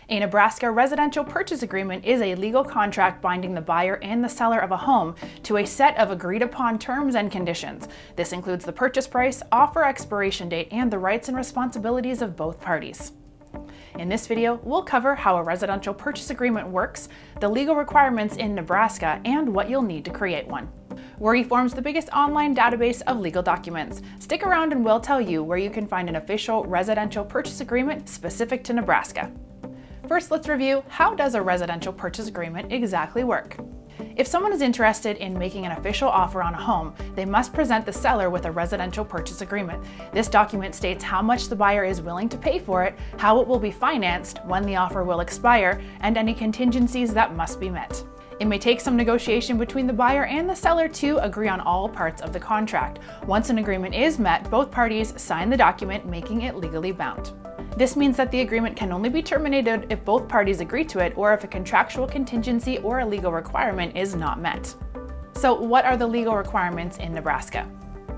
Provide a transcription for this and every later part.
A Nebraska residential purchase agreement is a legal contract binding the buyer and the seller of a home to a set of agreed-upon terms and conditions. This includes the purchase price, offer expiration date, and the rights and responsibilities of both parties. In this video, we'll cover how a residential purchase agreement works, the legal requirements in Nebraska, and what you'll need to create one. We're eForms, the biggest online database of legal documents. Stick around and we'll tell you where you can find an official residential purchase agreement specific to Nebraska. First, let's review how does a residential purchase agreement exactly work. If someone is interested in making an official offer on a home, they must present the seller with a residential purchase agreement. This document states how much the buyer is willing to pay for it, how it will be financed, when the offer will expire, and any contingencies that must be met. It may take some negotiation between the buyer and the seller to agree on all parts of the contract. Once an agreement is met, both parties sign the document, making it legally bound. This means that the agreement can only be terminated if both parties agree to it or if a contractual contingency or a legal requirement is not met. So, what are the legal requirements in Nebraska?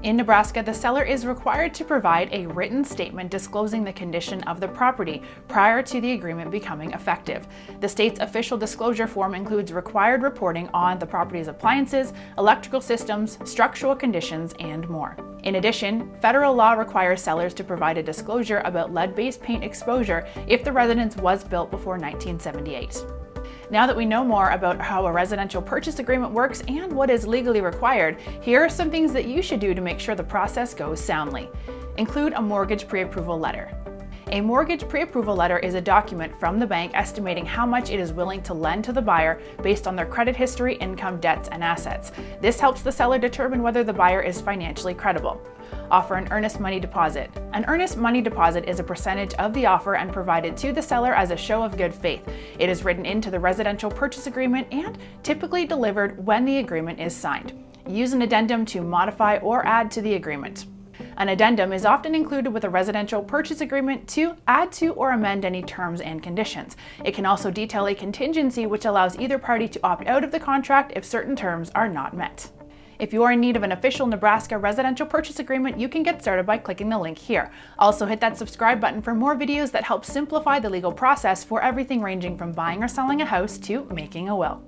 In Nebraska, the seller is required to provide a written statement disclosing the condition of the property prior to the agreement becoming effective. The state's official disclosure form includes required reporting on the property's appliances, electrical systems, structural conditions, and more. In addition, federal law requires sellers to provide a disclosure about lead-based paint exposure if the residence was built before 1978. Now that we know more about how a residential purchase agreement works and what is legally required, here are some things that you should do to make sure the process goes soundly. Include a mortgage pre-approval letter. A mortgage pre-approval letter is a document from the bank estimating how much it is willing to lend to the buyer based on their credit history, income, debts, and assets. This helps the seller determine whether the buyer is financially credible. Offer an earnest money deposit. An earnest money deposit is a percentage of the offer and provided to the seller as a show of good faith. It is written into the residential purchase agreement and typically delivered when the agreement is signed. Use an addendum to modify or add to the agreement. An addendum is often included with a residential purchase agreement to add to or amend any terms and conditions. It can also detail a contingency which allows either party to opt out of the contract if certain terms are not met. If you are in need of an official Nebraska residential purchase agreement, you can get started by clicking the link here. Also hit that subscribe button for more videos that help simplify the legal process for everything ranging from buying or selling a house to making a will.